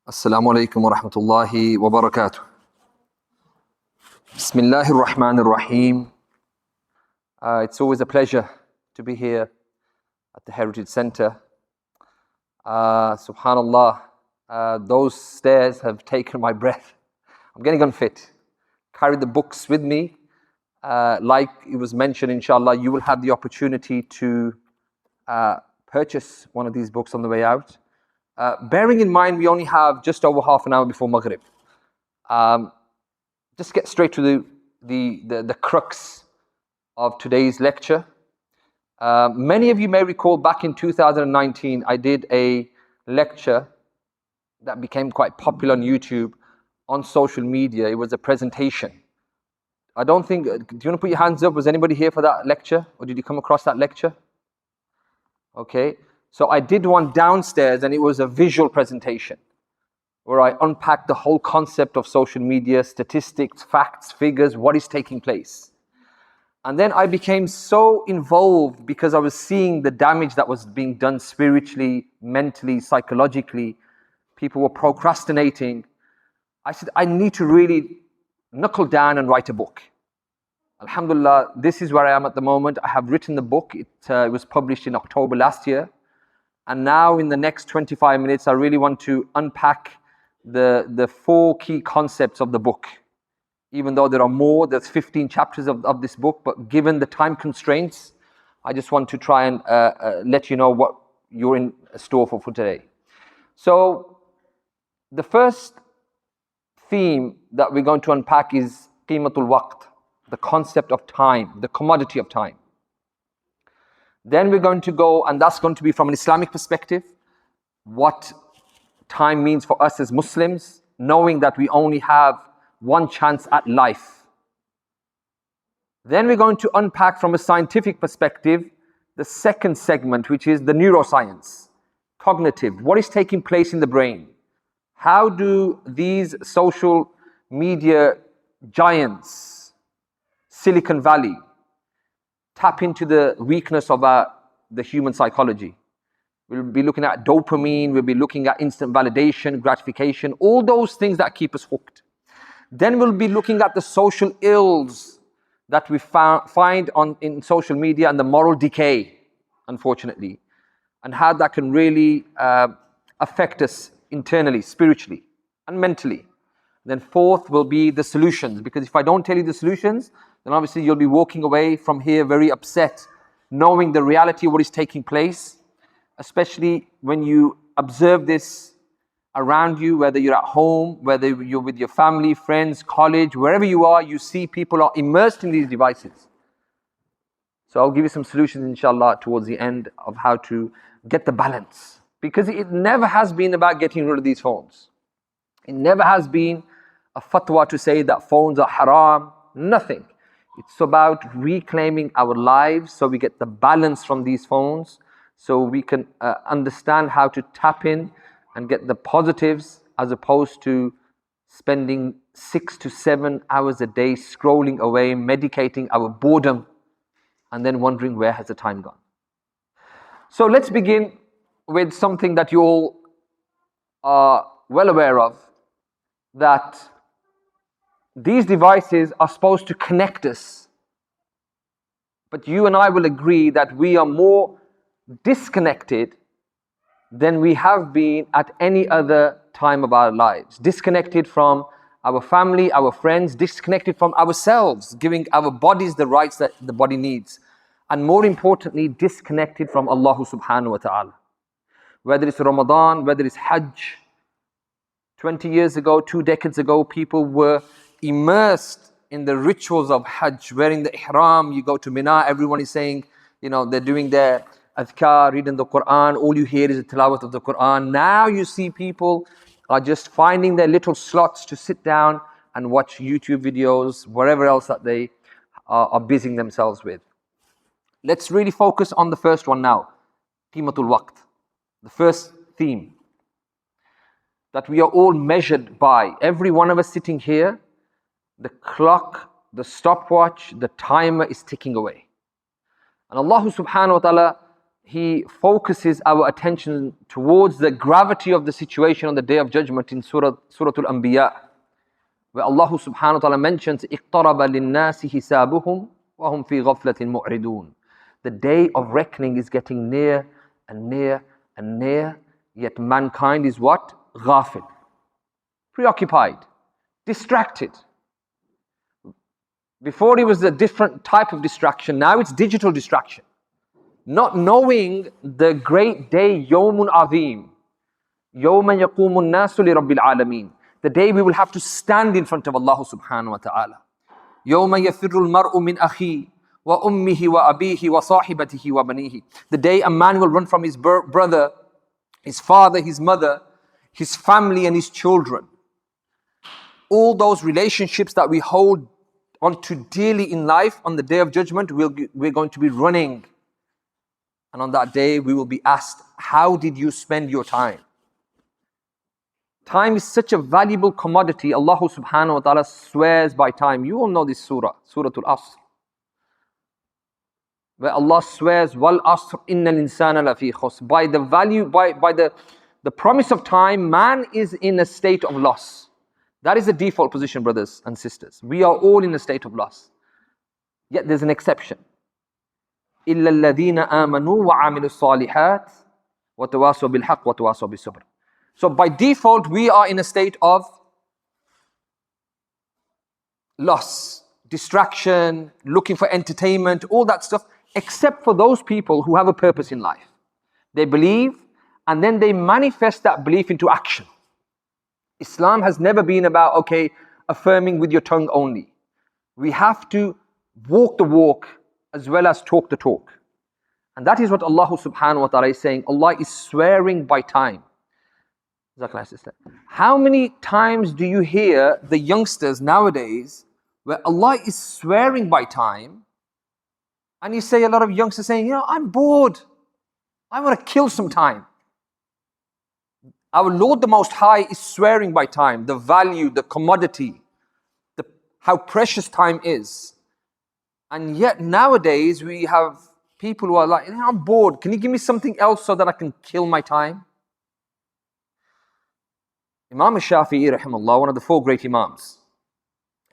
Assalamu alaikum wa rahmatullahi wa barakatuh. Bismillahir Rahmanir Rahim. It's always a pleasure to be here at the Heritage Center. Subhanallah, those stairs have taken my breath. I'm getting unfit. Carry the books with me. Like it was mentioned, inshallah, you will have the opportunity to purchase one of these books on the way out. Bearing in mind we only have just over half an hour before Maghrib. Just get straight to the crux of today's lecture. Many of you may recall back in 2019 I did a lecture that became quite popular on YouTube, on social media. It was a presentation. I don't think, do you want to put your hands up? Was anybody here for that lecture? Or did you come across that lecture? Okay. So I did one downstairs and it was a visual presentation where I unpacked the whole concept of social media, statistics, facts, figures, what is taking place. And then I became so involved because I was seeing the damage that was being done spiritually, mentally, psychologically. People were procrastinating. I said, I need to really knuckle down and write a book. Alhamdulillah, this is where I am at the moment. I have written the book. It was published in October last year. And now in the next 25 minutes, I really want to unpack the four key concepts of the book. Even though there are more, there's 15 chapters of this book, but given the time constraints, I just want to try and let you know what you're in store for today. So the first theme that we're going to unpack is qimatul waqt, the concept of time, the commodity of time. Then we're going to go, and that's going to be from an Islamic perspective, what time means for us as Muslims, knowing that we only have one chance at life. Then we're going to unpack from a scientific perspective the second segment, which is the neuroscience, cognitive, what is taking place in the brain. How do these social media giants, Silicon Valley, tap into the weakness of the human psychology? We'll be looking at dopamine, we'll be looking at instant validation, gratification, all those things that keep us hooked. Then we'll be looking at the social ills that we find in social media and the moral decay, unfortunately, and how that can really affect us internally, spiritually, and mentally. Then fourth will be the solutions, because if I don't tell you the solutions, then obviously you'll be walking away from here very upset, knowing the reality of what is taking place, especially when you observe this around you, whether you're at home, whether you're with your family, friends, college, wherever you are, you see people are immersed in these devices. So I'll give you some solutions, inshallah, towards the end of how to get the balance. Because it never has been about getting rid of these phones. It never has been a fatwa to say that phones are haram, nothing. It's about reclaiming our lives so we get the balance from these phones, so we can understand how to tap in and get the positives, as opposed to spending 6 to 7 hours a day scrolling away, medicating our boredom, and then wondering where has the time gone. So let's begin with something that you all are well aware of, that these devices are supposed to connect us, but you and I will agree that we are more disconnected than we have been at any other time of our lives. Disconnected from our family, our friends, disconnected from ourselves, giving our bodies the rights that the body needs, and more importantly, disconnected from Allah subhanahu wa ta'ala. Whether it's Ramadan, whether it's Hajj. 20 years ago, 2 decades ago, people were immersed in the rituals of Hajj, wearing the ihram. You go to Mina, everyone is saying, they're doing their adhkar, reading the Quran. All you hear is the tilawat of the Quran. Now you see people are just finding their little slots to sit down and watch YouTube videos, whatever else that they are busying themselves with. Let's really focus on the first one now, qimatul waqt, the first theme that we are all measured by. Every one of us sitting here, the clock, the stopwatch, the timer is ticking away. And Allah subhanahu wa ta'ala he focuses our attention towards the gravity of the situation on the Day of Judgment in Surah Al-Anbiya, where Allah subhanahu wa ta'ala mentions اقترب للناس حسابهم وهم في غفلة معرضون. The day of reckoning is getting near and near and near, yet mankind is what? Ghafil, preoccupied, distracted. Before it was a different type of distraction, now it's digital distraction. Not knowing the great day, Yawmun Azim, Yawman Yaqumun Nasu li Rabbil Alameen, the day we will have to stand in front of Allah subhanahu wa ta'ala. Yawma yafirru al-mar'u min akhi wa ummihi wa abihi wa sahibatihi wa banihi. The day a man will run from his brother, his father, his mother, his family and his children. All those relationships that we hold onto dearly in life, on the Day of Judgment, we're going to be running. And on that day, we will be asked, how did you spend your time? Time is such a valuable commodity. Allah subhanahu wa ta'ala swears by time. You all know this surah, Surah Al-Asr, where Allah swears, Wal Asr innal insana lafi khusr. By the value, by the promise of time, man is in a state of loss. That is the default position, brothers and sisters. We are all in a state of loss. Yet there's an exception. إِلَّا الَّذِينَ آمَنُوا وَعَمِلُوا الصَّالِحَاتِ وَتَوَاصَوْا بِالْحَقِّ وَتَوَاصَوْا بِالصَّبْرِ. So by default, we are in a state of loss, distraction, looking for entertainment, all that stuff, except for those people who have a purpose in life. They believe, and then they manifest that belief into action. Islam has never been about, okay, affirming with your tongue only. We have to walk the walk as well as talk the talk. And that is what Allah subhanahu wa ta'ala is saying. Allah is swearing by time. How many times do you hear the youngsters nowadays where Allah is swearing by time, and you say a lot of youngsters saying, I'm bored, I want to kill some time. Our Lord the Most High is swearing by time, the value, the commodity, how precious time is. And yet nowadays we have people who are like, I'm bored, can you give me something else so that I can kill my time? Imam Shafi'i rahimahullah, one of the four great Imams,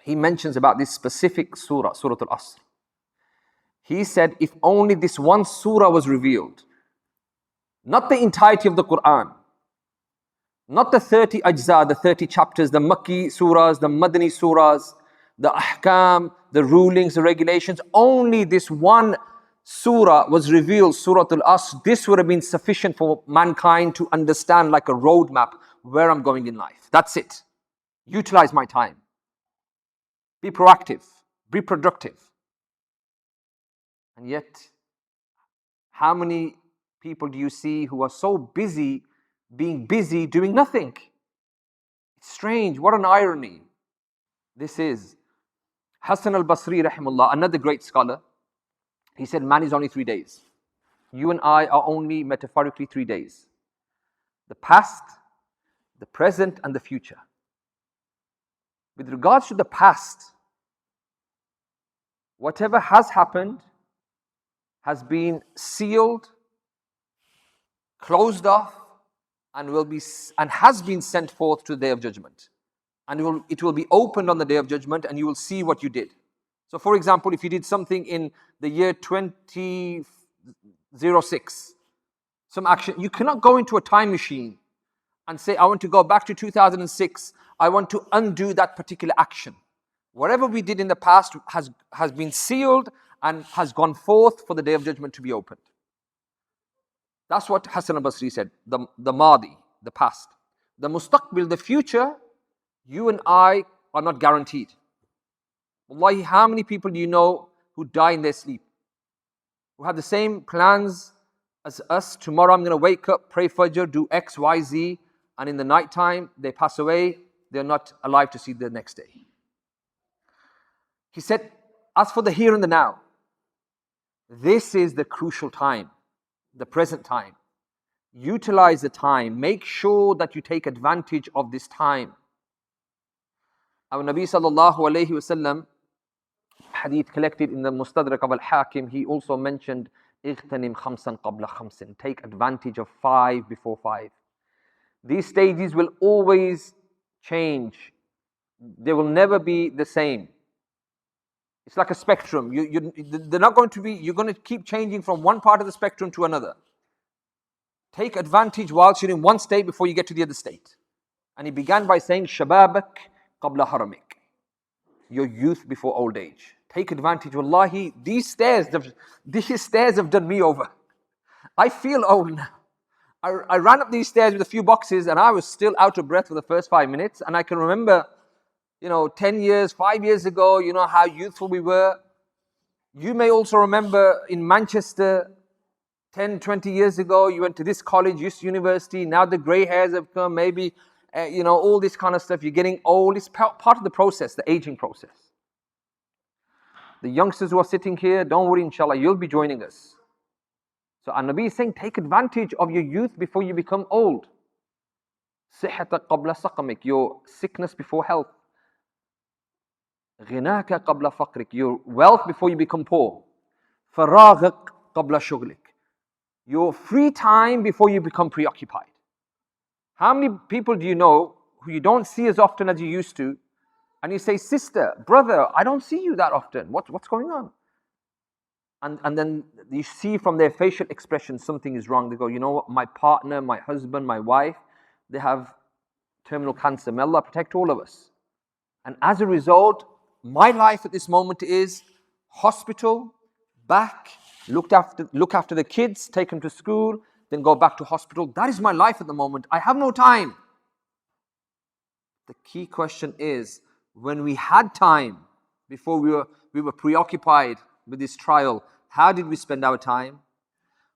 he mentions about this specific surah, Surah Al-Asr. He said, if only this one surah was revealed, not the entirety of the Quran, not the 30 ajza, the 30 chapters, the Makki surahs, the Madani surahs, the ahkam, the rulings, the regulations, only this one surah was revealed, Surah Al-Asr. This would have been sufficient for mankind to understand, like a roadmap, where I'm going in life. That's it. Utilize my time. Be proactive. Be productive. And yet, how many people do you see who are so busy being busy doing nothing? It's strange. What an irony this is. Hassan al-Basri rahimahullah, another great scholar, he said, man is only 3 days. You and I are only metaphorically 3 days. The past, the present and the future. With regards to the past, whatever has happened has been sealed, closed off, and has been sent forth to the Day of Judgment. And it will be opened on the Day of Judgment, and you will see what you did. So for example, if you did something in the year 2006, some action, you cannot go into a time machine and say, I want to go back to 2006, I want to undo that particular action. Whatever we did in the past has been sealed and has gone forth for the Day of Judgment to be opened. That's what Hassan al-Basri said, the Madi, the past. The Mustaqbil, the future, you and I are not guaranteed. Wallahi, how many people do you know who die in their sleep? Who have the same plans as us. Tomorrow I'm going to wake up, pray Fajr, do X, Y, Z, and in the night time they pass away. They're not alive to see the next day. He said, as for the here and the now, this is the crucial time, the present time. Utilize the time. Make sure that you take advantage of this time. Our Nabi sallallahu alayhi wasallam, hadith collected in the Mustadrak of Al-Hakim, he also mentioned اغتنم خمسا قبل خمس. Take advantage of 5 before 5. These stages will always change. They will never be the same. It's like a spectrum. They're not going to be, you're going to keep changing from one part of the spectrum to another. Take advantage whilst you're in one state before you get to the other state. And he began by saying, Shababak qabla haramik. Your youth before old age. Take advantage. Wallahi, these stairs have done me over. I feel old now. I ran up these stairs with a few boxes and I was still out of breath for the first 5 minutes. And I can remember, 10 years, 5 years ago, how youthful we were. You may also remember in Manchester, 10, 20 years ago, you went to this college, this university, now the grey hairs have come, maybe, all this kind of stuff. You're getting old. It's part of the process, the aging process. The youngsters who are sitting here, don't worry, inshallah, you'll be joining us. So our Nabi is saying, take advantage of your youth before you become old. Sihhata qabla saqamik, your sickness before health. Ghinaka qabla faqrik, your wealth before you become poor. Faragak qabla shughlik, your free time before you become preoccupied. How many people do you know who you don't see as often as you used to? And you say, sister, brother, I don't see you that often. What's going on? And then you see from their facial expression something is wrong. They go, you know what, my partner, my husband, my wife, they have terminal cancer. May Allah protect all of us. And as a result, my life at this moment is hospital, back, look after the kids, take them to school, then go back to hospital. That is my life at the moment. I have no time. The key question is, when we had time, before we were preoccupied with this trial, how did we spend our time?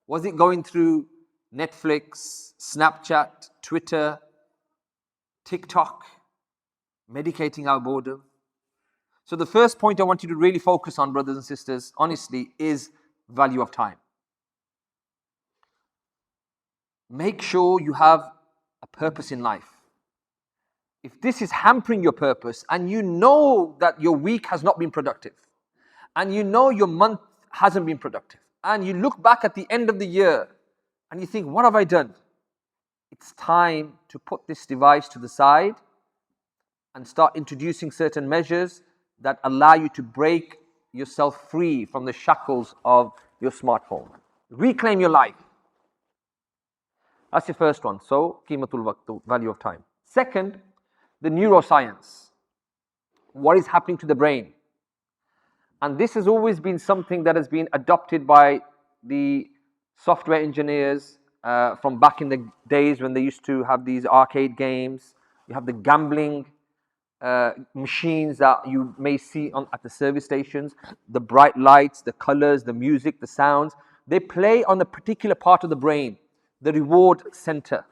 Was it going through Netflix, Snapchat, Twitter, TikTok, medicating our boredom? So the first point I want you to really focus on, brothers and sisters, honestly, is value of time. Make sure you have a purpose in life. If this is hampering your purpose and you know that your week has not been productive, and you know your month hasn't been productive, and you look back at the end of the year and you think, what have I done? It's time to put this device to the side and start introducing certain measures that allow you to break yourself free from the shackles of your smartphone. Reclaim your life. That's the first one. So, qimatul waqt, the value of time. Second, the neuroscience. What is happening to the brain? And this has always been something that has been adopted by the software engineers from back in the days when they used to have these arcade games. You have the gambling machines that you may see at the service stations, the bright lights, the colors, the music, the sounds. They play on a particular part of the brain, the reward center.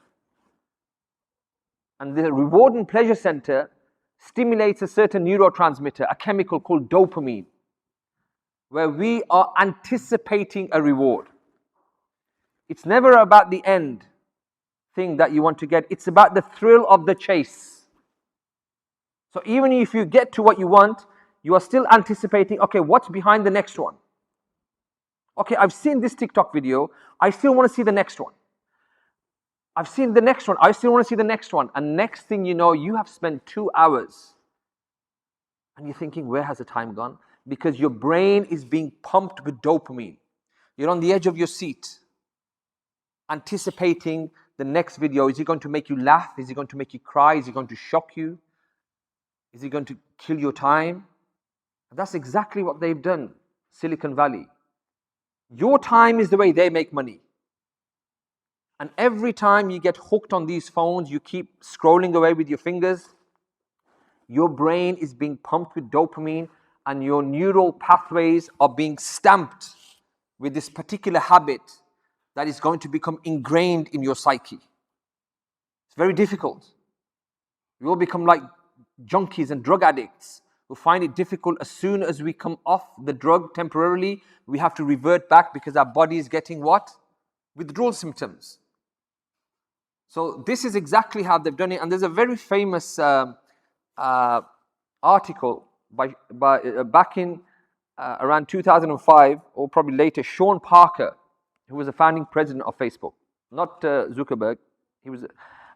And the reward and pleasure center stimulates a certain neurotransmitter, a chemical called dopamine, where we are anticipating a reward. It's never about the end thing that you want to get. It's about the thrill of the chase. So even if you get to what you want, you are still anticipating, okay, what's behind the next one? Okay, I've seen this TikTok video, I still want to see the next one. I've seen the next one, I still want to see the next one. And next thing you know, you have spent 2 hours. And you're thinking, where has the time gone? Because your brain is being pumped with dopamine. You're on the edge of your seat, anticipating the next video. Is it going to make you laugh? Is it going to make you cry? Is it going to shock you? Is it going to kill your time? And that's exactly what they've done, Silicon Valley. Your time is the way they make money. And every time you get hooked on these phones, you keep scrolling away with your fingers, your brain is being pumped with dopamine and your neural pathways are being stamped with this particular habit that is going to become ingrained in your psyche. It's very difficult. We all become like junkies and drug addicts who find it difficult as soon as we come off the drug temporarily, we have to revert back because our body is getting what? Withdrawal symptoms. So this is exactly how they've done it. And there's a very famous article by back in around 2005 or probably later, Sean Parker who was the founding president of Facebook, not Zuckerberg.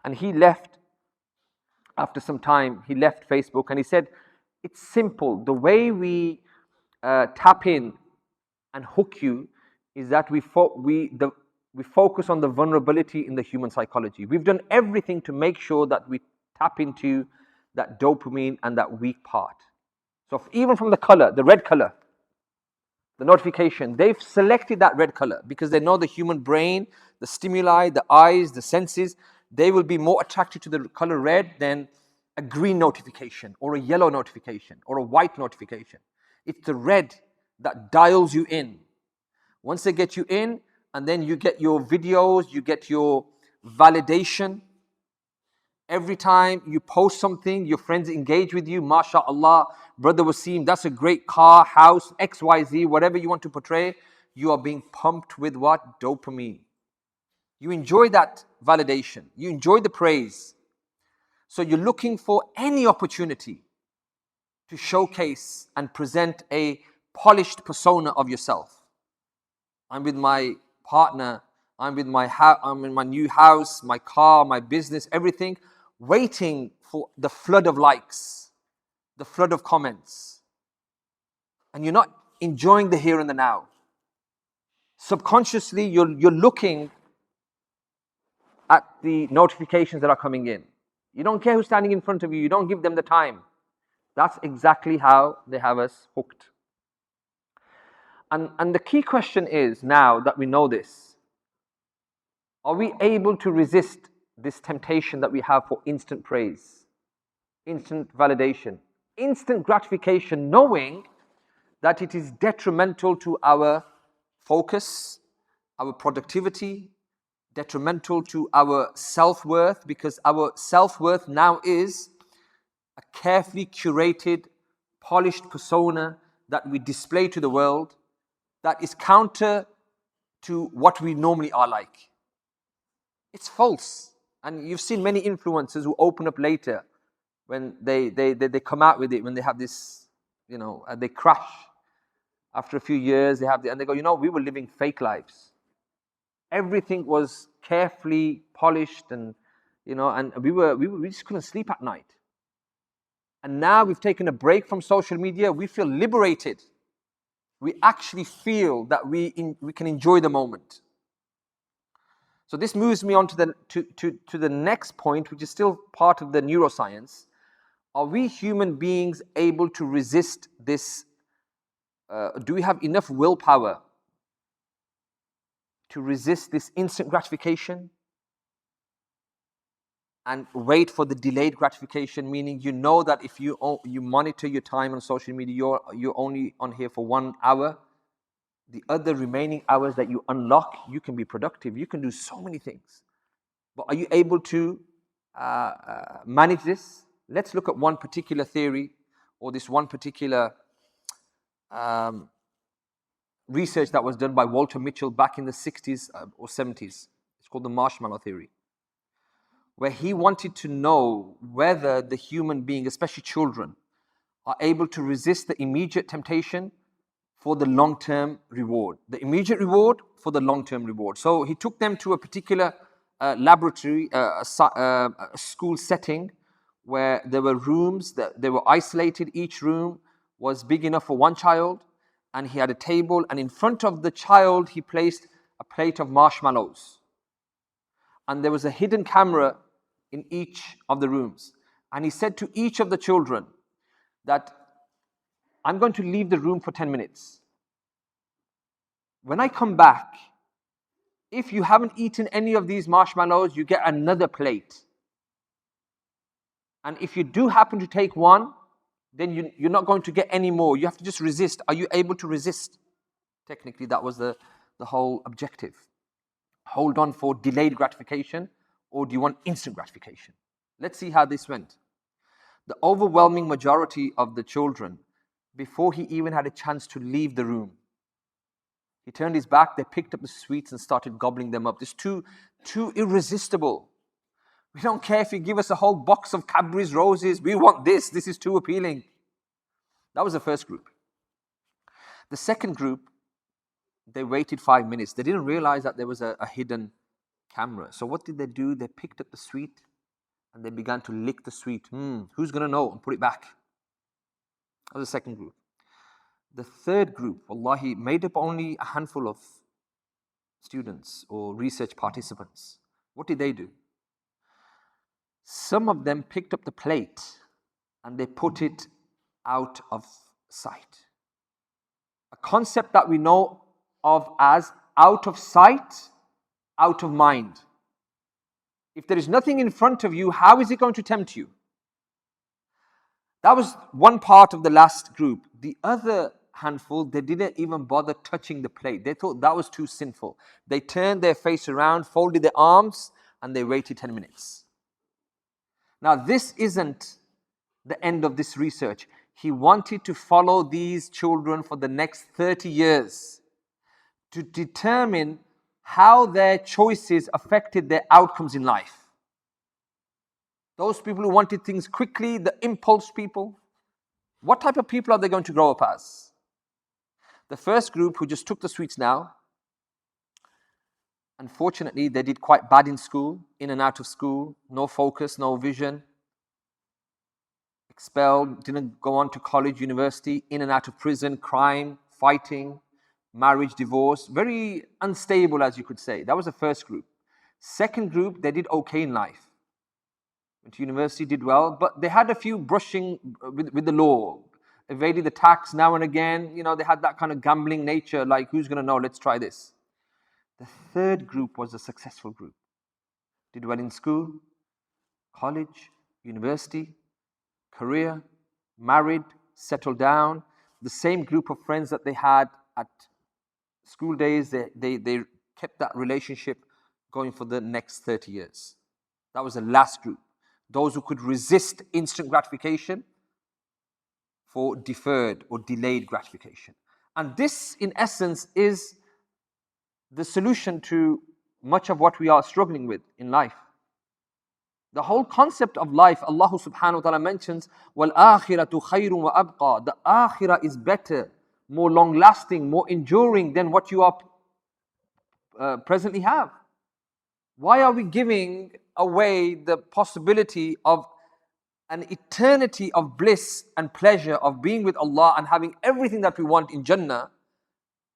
And he left after some time. He left Facebook, and he said, "It's simple. The way we tap in and hook you is that we focus on the vulnerability in the human psychology. We've done everything to make sure that we tap into that dopamine and that weak part. So even from the color, the red color, the notification, they've selected that red color because they know the human brain, the stimuli, the eyes, the senses, they will be more attracted to the color red than a green notification or a yellow notification or a white notification. It's the red that dials you in. Once they get you in, and then you get your videos, you get your validation. Every time you post something, your friends engage with you. MashaAllah, Brother Waseem, that's a great car, house, XYZ, whatever you want to portray. You are being pumped with what? Dopamine. You enjoy that validation. You enjoy the praise. So you're looking for any opportunity to showcase and present a polished persona of yourself. I'm with my partner, I'm in my new house, my car, my business, everything, waiting for the flood of likes, the flood of comments. And you're not enjoying the here and the now. Subconsciously, you're looking at the notifications that are coming in. You don't care who's standing in front of you, you don't give them the time. That's exactly how they have us hooked. And the key question is, now that we know this, are we able to resist this temptation that we have for instant praise, instant validation, instant gratification, knowing that it is detrimental to our focus, our productivity, detrimental to our self-worth, because our self-worth now is a carefully curated, polished persona that we display to the world that is counter to what we normally are like. It's false. And you've seen many influencers who open up later when they come out with it, when they have this, they crash. After a few years, and they go, we were living fake lives. Everything was carefully polished, and we just couldn't sleep at night. And now we've taken a break from social media. We feel liberated. We actually feel that we can enjoy the moment. So this moves me on to the next point, which is still part of the neuroscience. Are we human beings able to resist this? Do we have enough willpower to resist this instant gratification and wait for the delayed gratification? Meaning, that if you monitor your time on social media, you're only on here for 1 hour. The other remaining hours that you unlock, you can be productive. You can do so many things. But are you able to manage this? Let's look at one particular theory, or this one particular research that was done by Walter Mitchell back in the 60s or 70s. It's called the marshmallow theory, where he wanted to know whether the human being, especially children, are able to resist the immediate temptation for the long-term reward. The immediate reward for the long-term reward. So he took them to a particular laboratory, a school setting, where there were rooms that they were isolated. Each room was big enough for one child, and he had a table, and in front of the child he placed a plate of marshmallows. And there was a hidden camera in each of the rooms. And he said to each of the children that, I'm going to leave the room for 10 minutes. When I come back, if you haven't eaten any of these marshmallows, you get another plate. And if you do happen to take one, then you're not going to get any more. You have to just resist. Are you able to resist? Technically, that was the whole objective. Hold on for delayed gratification, or do you want instant gratification? Let's see how this went. The overwhelming majority of the children, before he even had a chance to leave the room, he turned his back, they picked up the sweets and started gobbling them up. It's too irresistible. We don't care if you give us a whole box of Cadbury's roses. We want this. This is too appealing. That was the first group. The second group, They waited 5 minutes. They didn't realize that there was a hidden camera. So what did they do? They picked up the sweet and they began to lick the sweet. Who's going to know? And put it back. That was the second group. The third group, wallahi, made up only a handful of students or research participants. What did they do? Some of them picked up the plate and they put it out of sight. A concept that we know of as out of sight, out of mind. If there is nothing in front of you, how is it going to tempt you? That was one part of the last group. The other handful, they didn't even bother touching the plate. They thought that was too sinful. They turned their face around, folded their arms, and they waited 10 minutes. Now, this isn't the end of this research. He wanted to follow these children for the next 30 years to determine how their choices affected their outcomes in life. Those people who wanted things quickly, the impulse people, what type of people are they going to grow up as? The first group who just took the sweets now, unfortunately, they did quite bad in school, in and out of school, no focus, no vision, expelled, didn't go on to college, university, in and out of prison, crime, fighting, marriage, divorce, very unstable, as you could say. That was the first group. Second group, they did okay in life. Went to university, did well, but they had a few brushing with the law, evaded the tax now and again. You know, they had that kind of gambling nature, like, who's going to know, let's try this. The third group was a successful group. Did well in school, college, university, career, married, settled down. The same group of friends that they had at school days, they kept that relationship going for the next 30 years. That was the last group. Those who could resist instant gratification for deferred or delayed gratification. And this, in essence, is the solution to much of what we are struggling with in life. The whole concept of life, Allah subhanahu wa ta'ala mentions, وَالْآخِرَةُ خَيْرٌ وَأَبْقَى. The akhirah is better, more long-lasting, more enduring than what you are presently have. Why are we giving away the possibility of an eternity of bliss and pleasure of being with Allah and having everything that we want in Jannah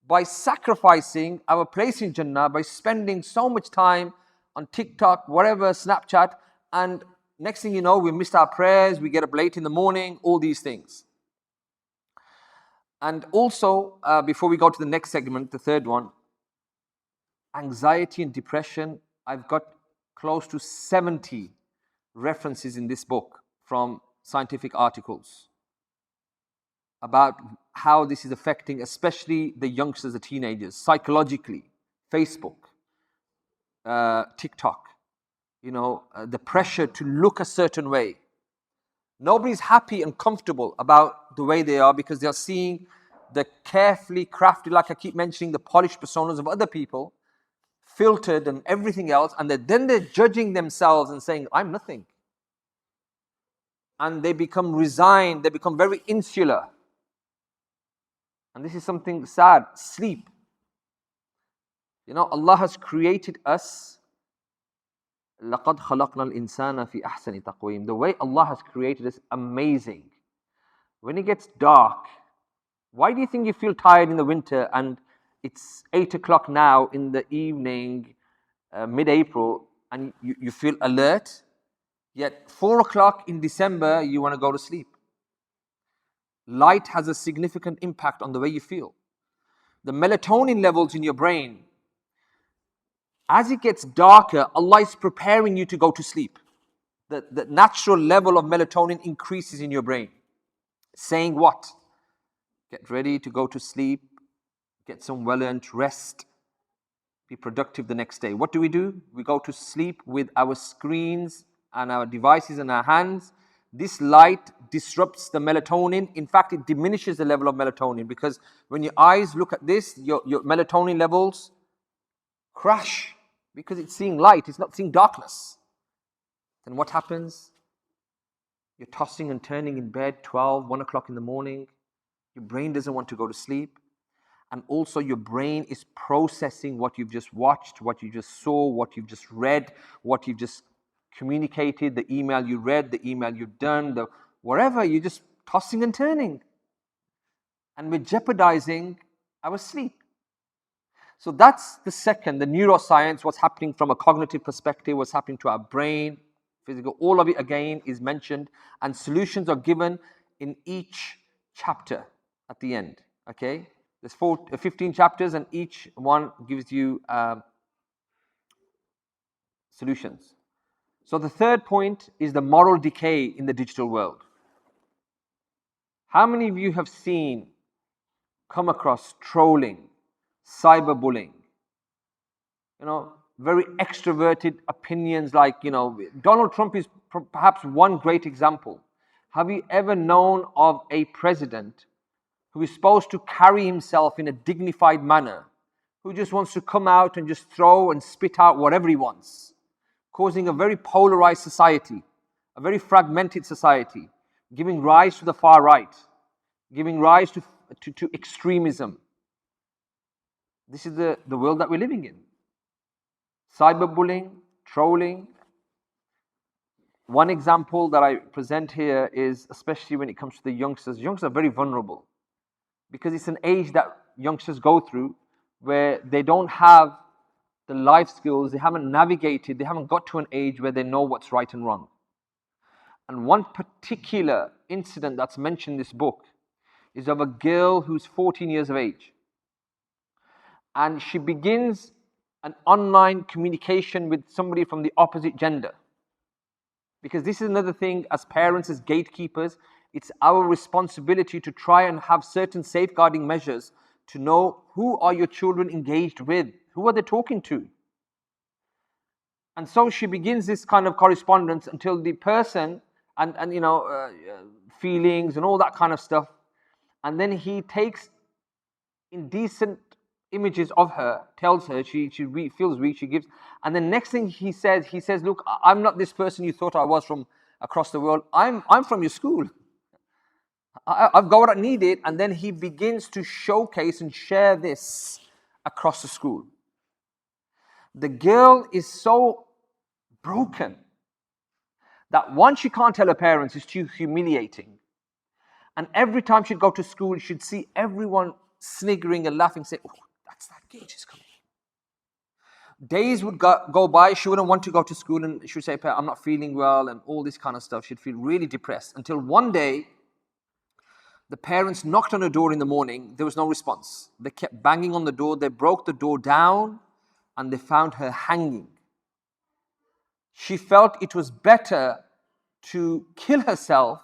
by sacrificing our place in Jannah, by spending so much time on TikTok, whatever, Snapchat, and next thing you know, we missed our prayers, we get up late in the morning, all these things. And also, before we go to the next segment, the third one, anxiety and depression. I've got close to 70 references in this book from scientific articles about how this is affecting especially the youngsters, the teenagers, psychologically. Facebook, TikTok, the pressure to look a certain way. Nobody's happy and comfortable about the way they are because they are seeing the carefully crafted, like I keep mentioning, the polished personas of other people, filtered and everything else, and then they're judging themselves and saying, I'm nothing. And they become resigned, they become very insular. And this is something sad. Sleep. Allah has created us. لَقَدْ خَلَقْنَا الْإِنسَانَ فِي أَحْسَنِ تَقْوِيمٍ. The way Allah has created us, amazing. When it gets dark, why do you think you feel tired in the winter and it's 8 o'clock now in the evening, mid-April, and you feel alert? Yet 4 o'clock in December, you want to go to sleep. Light has a significant impact on the way you feel. The melatonin levels in your brain, as it gets darker, Allah is preparing you to go to sleep. The natural level of melatonin increases in your brain. Saying what? Get ready to go to sleep, get some well-earned rest, be productive the next day. What do? We go to sleep with our screens and our devices in our hands. This light disrupts the melatonin. In fact, it diminishes the level of melatonin because when your eyes look at this, your melatonin levels crash because it's seeing light, it's not seeing darkness. Then what happens? You're tossing and turning in bed 12, 1 o'clock in the morning. Your brain doesn't want to go to sleep. and also your brain is processing what you've just watched, what you just saw, what you've just read, what you've just communicated, the email you read, the email you've done, the whatever, you're just tossing and turning. And we're jeopardizing our sleep. So that's the second, the neuroscience, what's happening from a cognitive perspective, what's happening to our brain, physical, all of it again is mentioned, and solutions are given in each chapter at the end. Okay? There's 15 chapters, and each one gives you solutions. So the third point is the moral decay in the digital world. How many of you have come across trolling, cyberbullying, very extroverted opinions like, Donald Trump is perhaps one great example. Have you ever known of a president who is supposed to carry himself in a dignified manner, who just wants to come out and just throw and spit out whatever he wants, causing a very polarized society, a very fragmented society, giving rise to the far right, giving rise to extremism? This is the world that we're living in. Cyberbullying, trolling. One example that I present here is, especially when it comes to the youngsters, youngsters are very vulnerable because it's an age that youngsters go through where they don't have the life skills, they haven't navigated, they haven't got to an age where they know what's right and wrong. And one particular incident that's mentioned in this book is of a girl who's 14 years of age. And she begins an online communication with somebody from the opposite gender. Because this is another thing, as parents, as gatekeepers, it's our responsibility to try and have certain safeguarding measures to know who are your children engaged with, who are they talking to. And so she begins this kind of correspondence until the person, and feelings and all that kind of stuff, and then he takes indecent images of her, tells her she feels weak, she gives, and the next thing he says, look, I'm not this person you thought I was from across the world, I'm from your school, I've got what I needed. And then he begins to showcase and share this across the school. The girl is so broken that one, she can't tell her parents, it's too humiliating, and every time she'd go to school she'd see everyone sniggering and laughing, say, oh, that's that gauge is coming. Days would go by, she wouldn't want to go to school, and she would say, I'm not feeling well, and all this kind of stuff. She'd feel really depressed, until one day the parents knocked on her door in the morning. There was no response. They kept banging on the door. They broke the door down and they found her hanging. She felt it was better to kill herself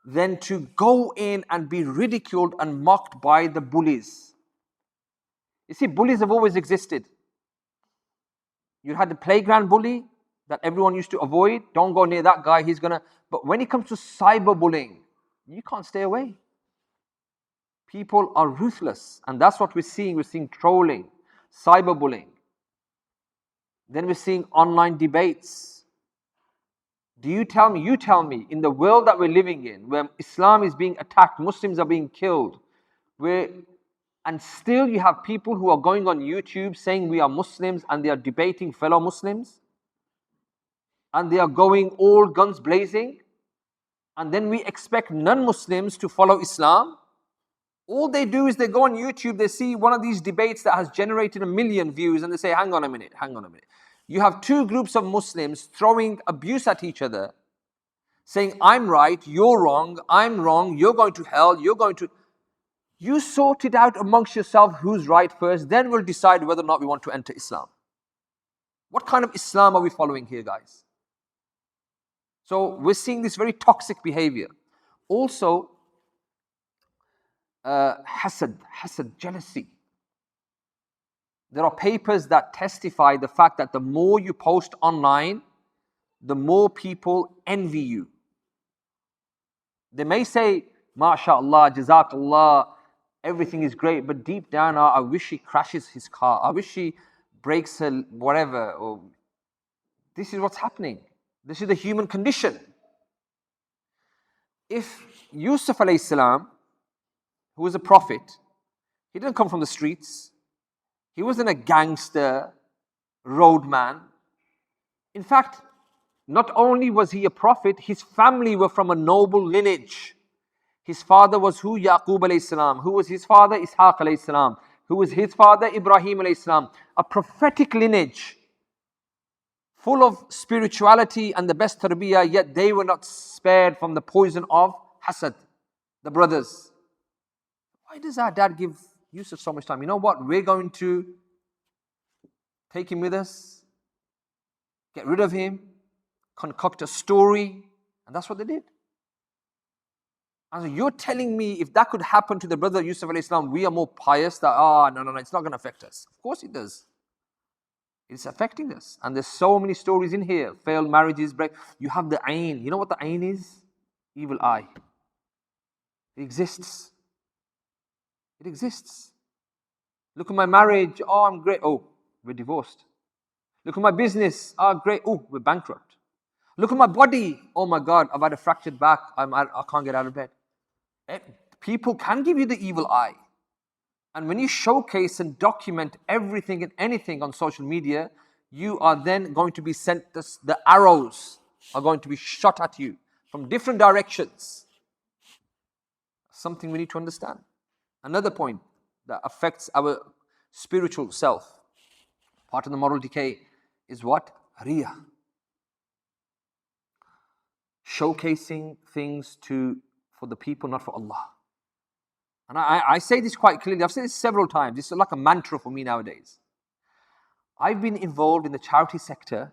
than to go in and be ridiculed and mocked by the bullies. You see, bullies have always existed. You had the playground bully that everyone used to avoid. Don't go near that guy, he's gonna... But when it comes to cyberbullying, you can't stay away. People are ruthless, and that's what we're seeing. We're seeing trolling, cyberbullying. Then we're seeing online debates. You tell me, in the world that we're living in, where Islam is being attacked, Muslims are being killed, and still you have people who are going on YouTube saying we are Muslims, and they are debating fellow Muslims, and they are going all guns blazing, and then we expect non-Muslims to follow Islam. All they do is they go on YouTube, they see one of these debates that has generated 1 million views, and they say, hang on a minute. You have two groups of Muslims throwing abuse at each other, saying, I'm right, you're wrong, I'm wrong, you're going to hell, You sort it out amongst yourself who's right first, then we'll decide whether or not we want to enter Islam. What kind of Islam are we following here, guys? So we're seeing this very toxic behavior. Also, hasad, jealousy. There are papers that testify the fact that the more you post online, the more people envy you. They may say, MashaAllah, Jazakallah, everything is great, but deep down, I wish he crashes his car. I wish he breaks her whatever. Or this is what's happening. This is the human condition. If Yusuf alayhi salam, who was a prophet, He didn't come from the streets. He wasn't a gangster, roadman. In fact, not only was he a prophet, his family were from a noble lineage. His father was who? Yaqub alayhi salam. Who was his father? Ishaq alayhi salam. Who was his father? Ibrahim alayhi salam. A prophetic lineage, full of spirituality and the best tarbiyah, yet they were not spared from the poison of hasad, the brothers. Why does our dad give Yusuf so much time? You know what? We're going to take him with us, get rid of him, concoct a story, and that's what they did. And so you're telling me if that could happen to the brother of Yusuf alayhi salam, we are more pious that, no, it's not going to affect us. Of course it does. It's affecting us. And there's so many stories in here. Failed marriages, break. You have the ayn. You know what the ayn is? Evil eye. It exists. It exists. Look at my marriage. Oh, I'm great. Oh, we're divorced. Look at my business. Oh, great. Oh, we're bankrupt. Look at my body. Oh my God, I've had a fractured back. I can't get out of bed. People can give you the evil eye. And when you showcase and document everything and anything on social media, you are then going to be sent, the arrows are going to be shot at you from different directions. Something we need to understand. Another point that affects our spiritual self, part of the moral decay, is what? Riya. Showcasing things for the people, not for Allah. And I say this quite clearly. I've said this several times. This is like a mantra for me nowadays. I've been involved in the charity sector,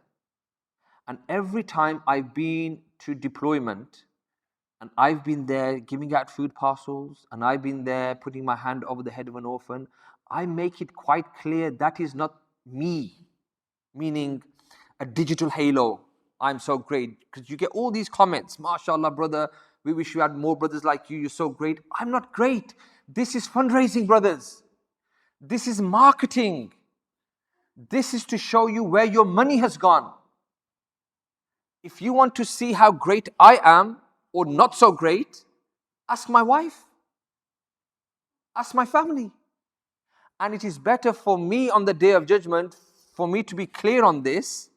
and every time I've been to deployment, and I've been there giving out food parcels, and I've been there putting my hand over the head of an orphan, I make it quite clear that is not me, meaning a digital halo. I'm so great. Because you get all these comments, MashaAllah, brother, we wish you had more brothers like you, you're so great. I'm not great. This is fundraising, brothers. This is marketing. This is to show you where your money has gone. If you want to see how great I am, or not so great, ask my wife. Ask my family. And it is better for me on the day of judgment, for me to be clear on this,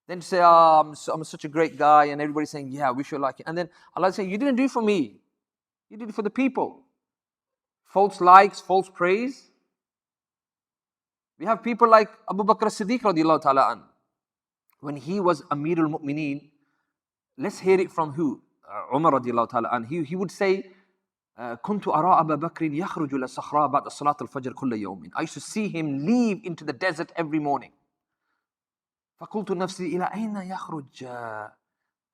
than to say, I'm such a great guy, and everybody's saying, yeah, we should like it. And then Allah is saying, you didn't do it for me. You did it for the people. False likes, false praise. We have people like Abu Bakr as-Siddiq radiallahu ta'ala an. When he was Amirul Mu'mineen, let's hear it from who? Umar radiallahu ta'ala an. He would say, كنت أرى أبا بكر يخرج إلى الصحراء بعد صلاة الفجر كل يوم. I used to see him leave into the desert every morning. فقلت نفسي إلى أين يخرج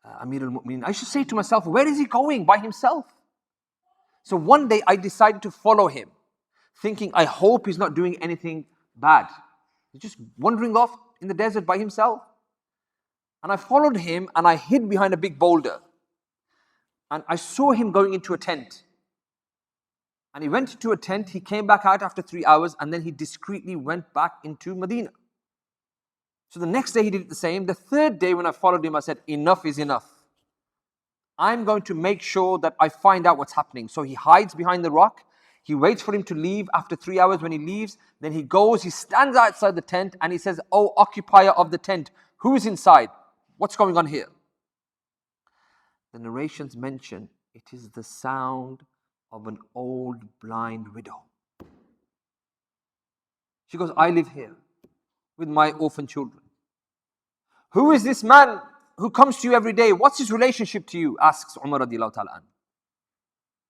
أمير المؤمنين. I should say to myself, where is he going by himself? So one day I decided to follow him, thinking, I hope he's not doing anything bad. He's just wandering off in the desert by himself. And I followed him and I hid behind a big boulder. And I saw him going into a tent. And he went into a tent, he came back out after 3 hours, and then he discreetly went back into Medina. So the next day he did the same. The third day when I followed him, I said, enough is enough. I'm going to make sure that I find out what's happening. So he hides behind the rock. He waits for him to leave. After 3 hours when he leaves, then he goes, he stands outside the tent and he says, oh, occupier of the tent, who is inside? What's going on here? The narrations mention it is the sound of an old blind widow. She goes, I live here with my orphan children. Who is this man who comes to you every day? What's his relationship to you? Asks Umar radiallahu ta'ala an.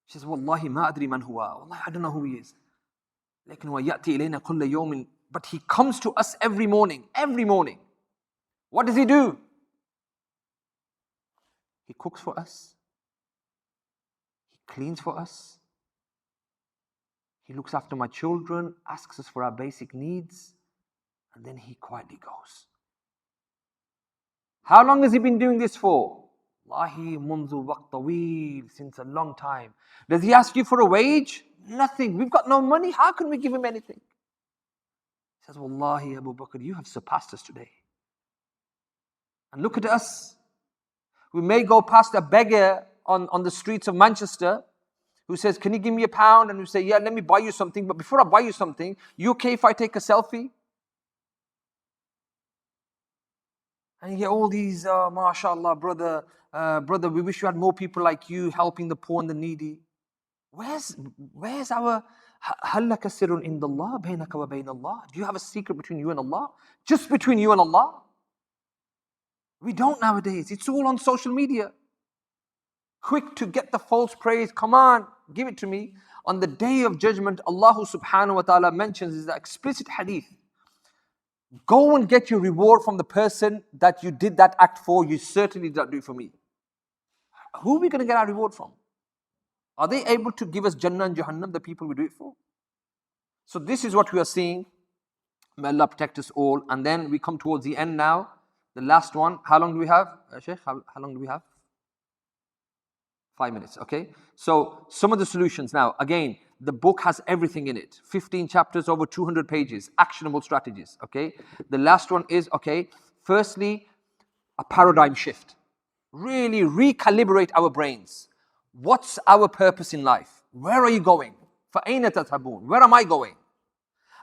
She says, Wallahi ma adri man huwa. Wallahi, I don't know who he is. Lakin wa ya'ti ilayna kulla yawmin. But he comes to us every morning. Every morning. What does he do? He cooks for us. He cleans for us. He looks after my children, asks us for our basic needs, and then he quietly goes. How long has he been doing this for? Wallahi munzu waqt taweel, since a long time. Does he ask you for a wage? Nothing. We've got no money. How can we give him anything? He says, Wallahi Abu Bakr, you have surpassed us today. And look at us. We may go past a beggar on the streets of Manchester who says, can you give me £1? And we say, yeah, let me buy you something. But before I buy you something, you okay if I take a selfie? And you get all these, mashallah, brother, we wish you had more people like you helping the poor and the needy. Where's our هل لك سر عند الله بينك وبين الله? Do you have a secret between you and Allah? Just between you and Allah? We don't nowadays. It's all on social media. Quick to get the false praise. Come on, give it to me. On the day of judgment, Allah subhanahu wa ta'ala mentions, is the explicit hadith. Go and get your reward from the person that you did that act for. You certainly did not do it for me. Who are we going to get our reward from? Are they able to give us Jannah and Jahannam, the people we do it for? So this is what we are seeing. May Allah protect us all. And then we come towards the end now. The last one. How long do we have? Sheikh, how long do we have? 5 minutes, okay? So some of the solutions now. Again, the book has everything in it. 15 chapters, over 200 pages. Actionable strategies, okay? The last one is, okay, firstly, a paradigm shift. Really recalibrate our brains. What's our purpose in life? Where are you going? فَأَيْنَ تَذْهَبُونَ? Where am I going?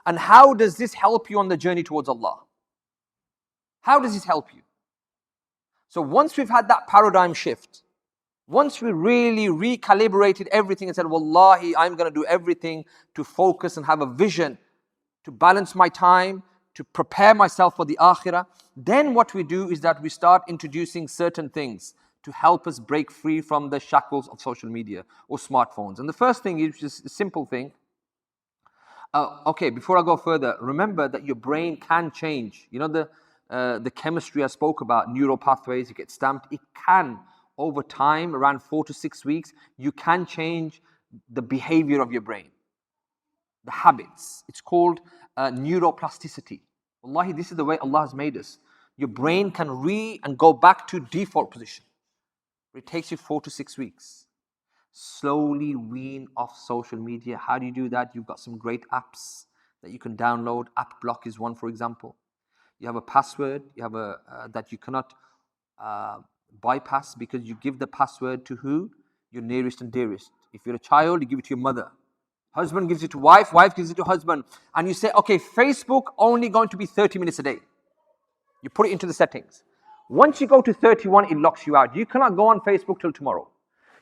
And how does this help you on the journey towards Allah? How does this help you? So once we've had that paradigm shift, once we really recalibrated everything and said, Wallahi, I'm going to do everything to focus and have a vision, to balance my time, to prepare myself for the akhirah, then what we do is that we start introducing certain things to help us break free from the shackles of social media or smartphones. And the first thing is just a simple thing. Okay, before I go further, remember that your brain can change. You know the chemistry I spoke about, neural pathways, you get stamped. It can, over time, around 4 to 6 weeks, you can change the behavior of your brain, the habits. It's called neuroplasticity. Wallahi, this is the way Allah has made us. Your brain can and go back to default position. It takes you 4 to 6 weeks. Slowly wean off social media. How do you do that? You've got some great apps that you can download. App Block is one, for example. You have a password. You have that you cannot bypass, because you give the password to who? Your nearest and dearest. If you're a child, you give it to your mother. Husband gives it to wife gives it to husband. And you say, okay, Facebook only going to be 30 minutes a day. You put it into the settings. Once you go to 31, it locks you out. You cannot go on Facebook till tomorrow.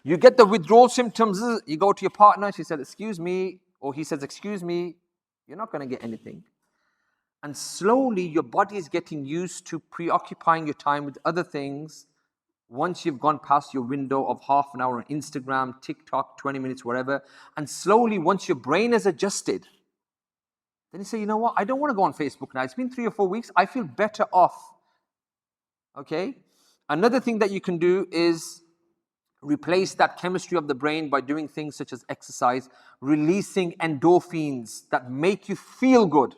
You get the withdrawal symptoms, you go to your partner, she said, excuse me, or he says, excuse me, you're not going to get anything. And slowly your body is getting used to preoccupying your time with other things. Once you've gone past your window of half an hour on Instagram, TikTok, 20 minutes, whatever, and slowly once your brain has adjusted, then you say, you know what, I don't want to go on Facebook now. It's been 3 or 4 weeks, I feel better off. Okay? Another thing that you can do is replace that chemistry of the brain by doing things such as exercise, releasing endorphins that make you feel good.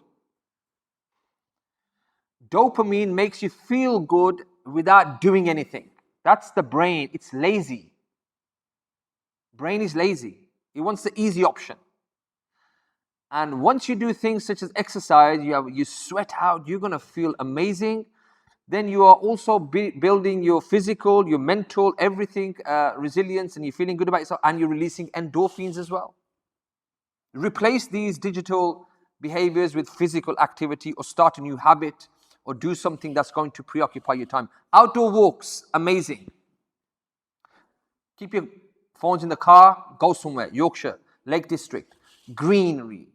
Dopamine makes you feel good without doing anything. That's the brain. It's lazy. Brain is lazy. It wants the easy option. And once you do things such as exercise, you sweat out, you're going to feel amazing. Then you are also building your physical, your mental, everything, resilience, and you're feeling good about yourself, and you're releasing endorphins as well. Replace these digital behaviors with physical activity, or start a new habit, or do something that's going to preoccupy your time. Outdoor walks, amazing. Keep your phones in the car, go somewhere. Yorkshire, Lake District, greenery,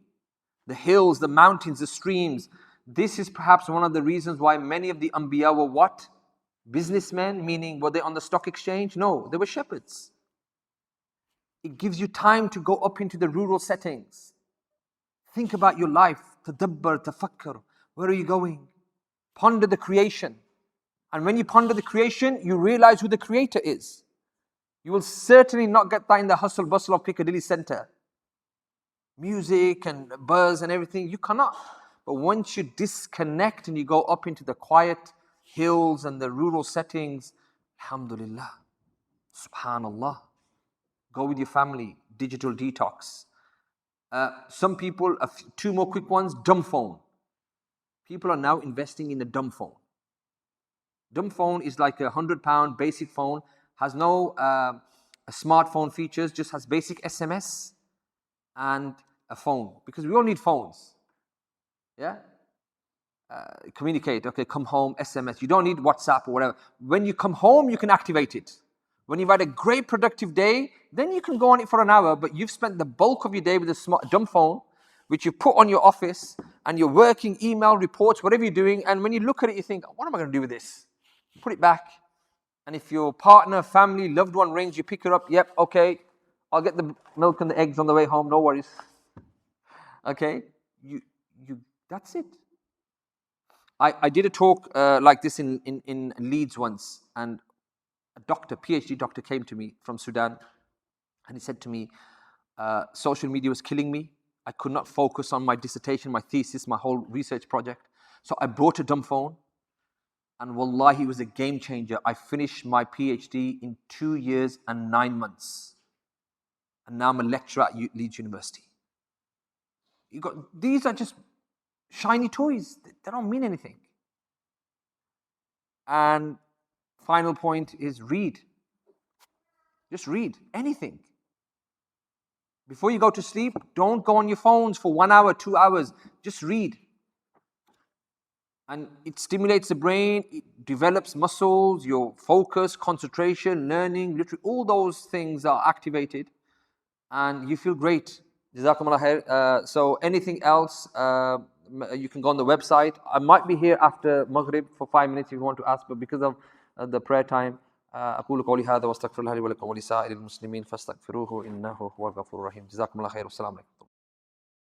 the hills, the mountains, the streams. This is perhaps one of the reasons why many of the Anbiya were what? Businessmen, meaning were they on the stock exchange? No, they were shepherds. It gives you time to go up into the rural settings. Think about your life. Tadabbar, tafakkar. Where are you going? Ponder the creation. And when you ponder the creation, you realize who the creator is. You will certainly not get that in the hustle bustle of Piccadilly Centre. Music and buzz and everything, you cannot. But once you disconnect and you go up into the quiet hills and the rural settings, alhamdulillah, subhanallah, go with your family, digital detox. Some people, 2 more quick ones, dumb phone. People are now investing in a dumb phone. Dumb phone is like £100 basic phone, has no The smartphone features just has basic SMS and a phone, because we all need phones. Yeah? Communicate, okay, come home, SMS. You don't need WhatsApp or whatever. When you come home, you can activate it. When you've had a great productive day, then you can go on it for an hour, but you've spent the bulk of your day with a dumb phone, which you put on your office, and you're working, email, reports, whatever you're doing, and when you look at it, you think, what am I going to do with this? Put it back. And if your partner, family, loved one rings, you pick it up, yep, okay, I'll get the milk and the eggs on the way home, no worries. Okay? That's it. I did a talk like this in Leeds once, and a doctor, PhD doctor, came to me from Sudan, and he said to me, social media was killing me. I could not focus on my dissertation, my thesis, my whole research project. So I bought a dumb phone, and wallahi, it was a game changer. I finished my PhD in 2 years and 9 months. And now I'm a lecturer at Leeds University. These are just shiny toys. They don't mean anything. And final point is read. Just read anything. Before you go to sleep, don't go on your phones for 1 hour, 2 hours. Just read. And it stimulates the brain, it develops muscles, your focus, concentration, learning, literally all those things are activated, and you feel great. Jazakumullah khair. So anything else, you can go on the website. I might be here after Maghrib for 5 minutes if you want to ask, but because of the prayer time, أقول قولي هذا واستغفر الله لي ولكم ولسائر المسلمين فاستغفروه إنه هو الغفور الرحيم. جزاكم الله خير والسلام عليكم.